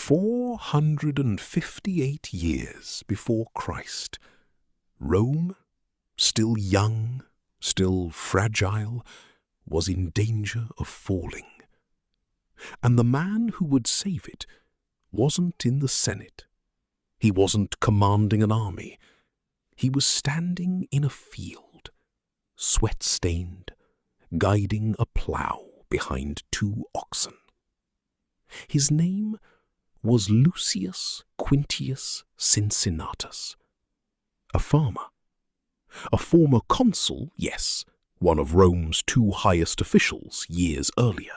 458 years before Christ, Rome, still young, still fragile, was in danger of falling. And the man who would save it wasn't in the Senate. He wasn't commanding an army. He was standing in a field, sweat-stained, guiding a plow behind 2 oxen. His name was Lucius Quintius Cincinnatus, a farmer. A former consul, yes, one of Rome's 2 highest officials years earlier,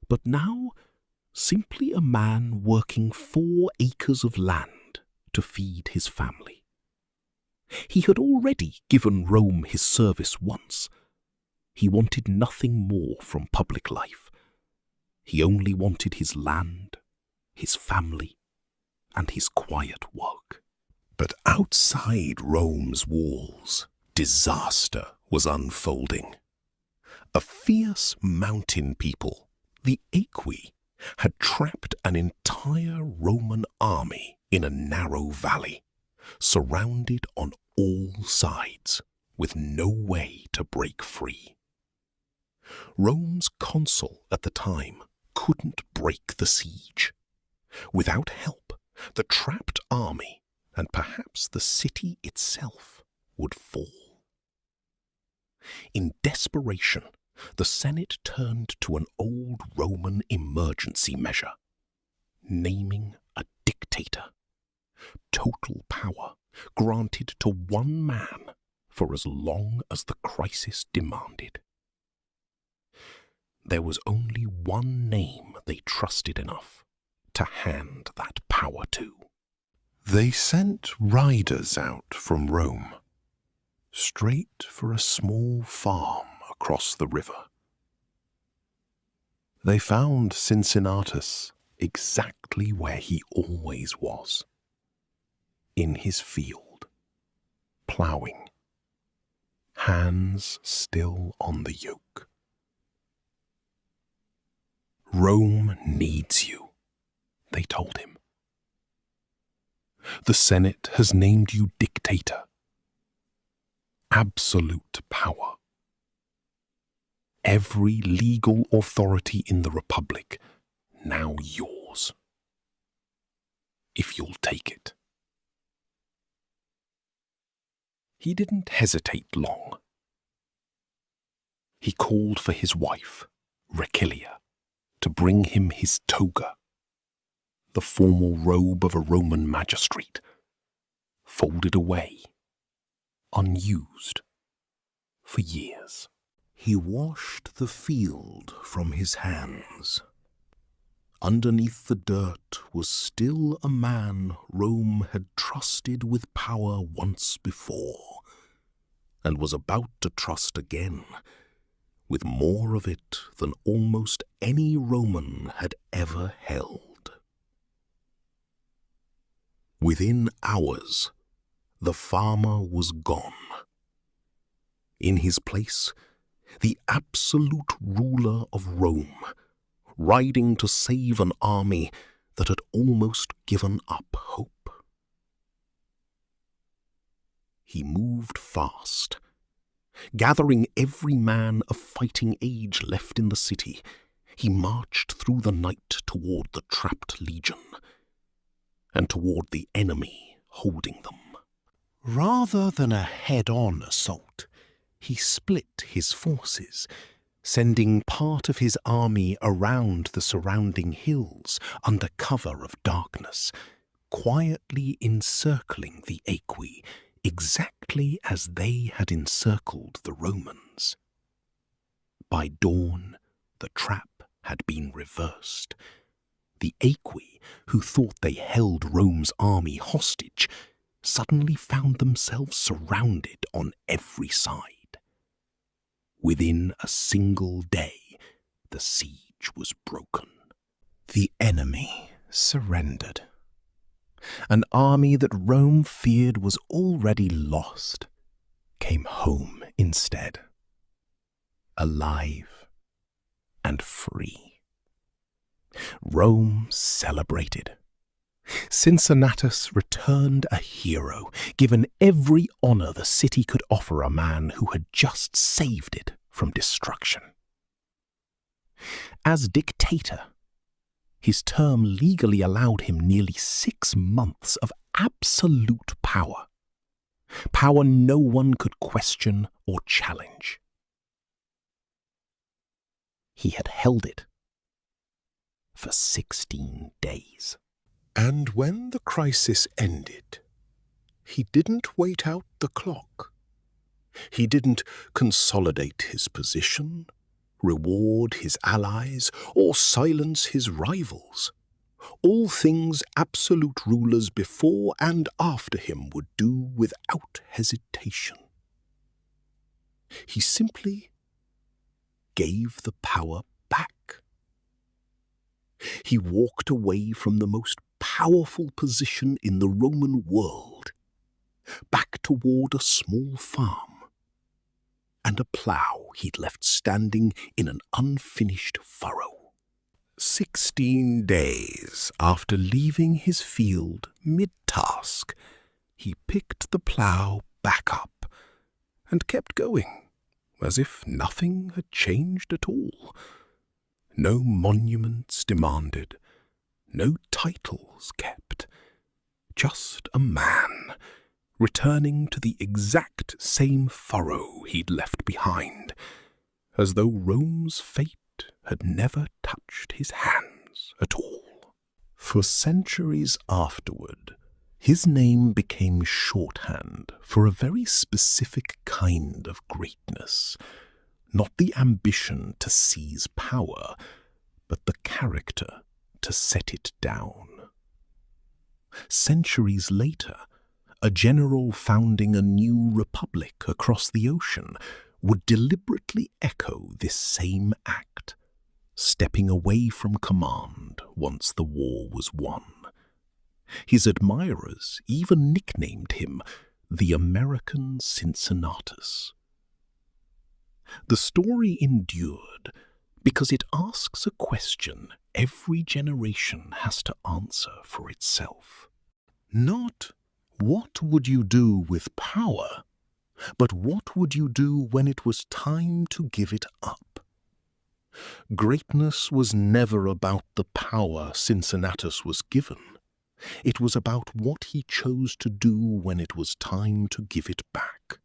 but now simply a man working 4 acres of land to feed his family. He had already given Rome his service once. He wanted nothing more from public life. He only wanted his land, his family, and his quiet work. But outside Rome's walls, disaster was unfolding. A fierce mountain people, the Aequi, had trapped an entire Roman army in a narrow valley, surrounded on all sides, with no way to break free. Rome's consul at the time couldn't break the siege. Without help, the trapped army, and perhaps the city itself, would fall. In desperation, the Senate turned to an old Roman emergency measure, naming a dictator. Total power granted to one man for as long as the crisis demanded. There was only one name they trusted enough to hand that power to. They sent riders out from Rome, straight for a small farm across the river. They found Cincinnatus exactly where he always was, in his field, plowing, hands still on the yoke. Rome needs you, they told him. The Senate has named you dictator. Absolute power. Every legal authority in the Republic now yours. If you'll take it. He didn't hesitate long. He called for his wife, Recilia, to bring him his toga, the formal robe of a Roman magistrate, folded away, unused, for years. He washed the field from his hands. Underneath the dirt was still a man Rome had trusted with power once before, and was about to trust again, with more of it than almost any Roman had ever held. Within hours, the farmer was gone. In his place, the absolute ruler of Rome, riding to save an army that had almost given up hope. He moved fast, gathering every man of fighting age left in the city. He marched through the night toward the trapped legion, and toward the enemy holding them. Rather than a head-on assault, he split his forces, sending part of his army around the surrounding hills under cover of darkness, quietly encircling the Aequi, exactly as they had encircled the Romans. By dawn, the trap had been reversed. The Aequi, who thought they held Rome's army hostage, suddenly found themselves surrounded on every side. Within a single day, the siege was broken. The enemy surrendered. An army that Rome feared was already lost came home instead, alive and free. Rome celebrated. Cincinnatus returned a hero, given every honor the city could offer a man who had just saved it from destruction. As dictator, his term legally allowed him nearly 6 months of absolute power. Power no one could question or challenge. He had held it for 16 days. And when the crisis ended, he didn't wait out the clock. He didn't consolidate his position, reward his allies, or silence his rivals. All things absolute rulers before and after him would do without hesitation. He simply gave the power back. He walked away from the most powerful position in the Roman world, back toward a small farm and a plough he'd left standing in an unfinished furrow. 16 days after leaving his field mid-task, he picked the plough back up and kept going, as if nothing had changed at all. No monuments demanded, no titles kept, just a man returning to the exact same furrow he'd left behind, as though Rome's fate had never touched his hands at all. For centuries afterward, his name became shorthand for a very specific kind of greatness, not the ambition to seize power, but the character to set it down. Centuries later, a general founding a new republic across the ocean would deliberately echo this same act, stepping away from command once the war was won. His admirers even nicknamed him the American Cincinnatus. The story endured because it asks a question every generation has to answer for itself. Not what would you do with power, but what would you do when it was time to give it up? Greatness was never about the power Cincinnatus was given. It was about what he chose to do when it was time to give it back.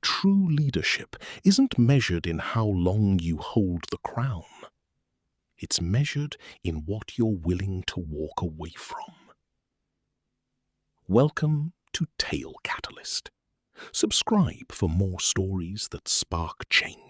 True leadership isn't measured in how long you hold the crown. It's measured in what you're willing to walk away from. Welcome to Tale Catalyst. Subscribe for more stories that spark change.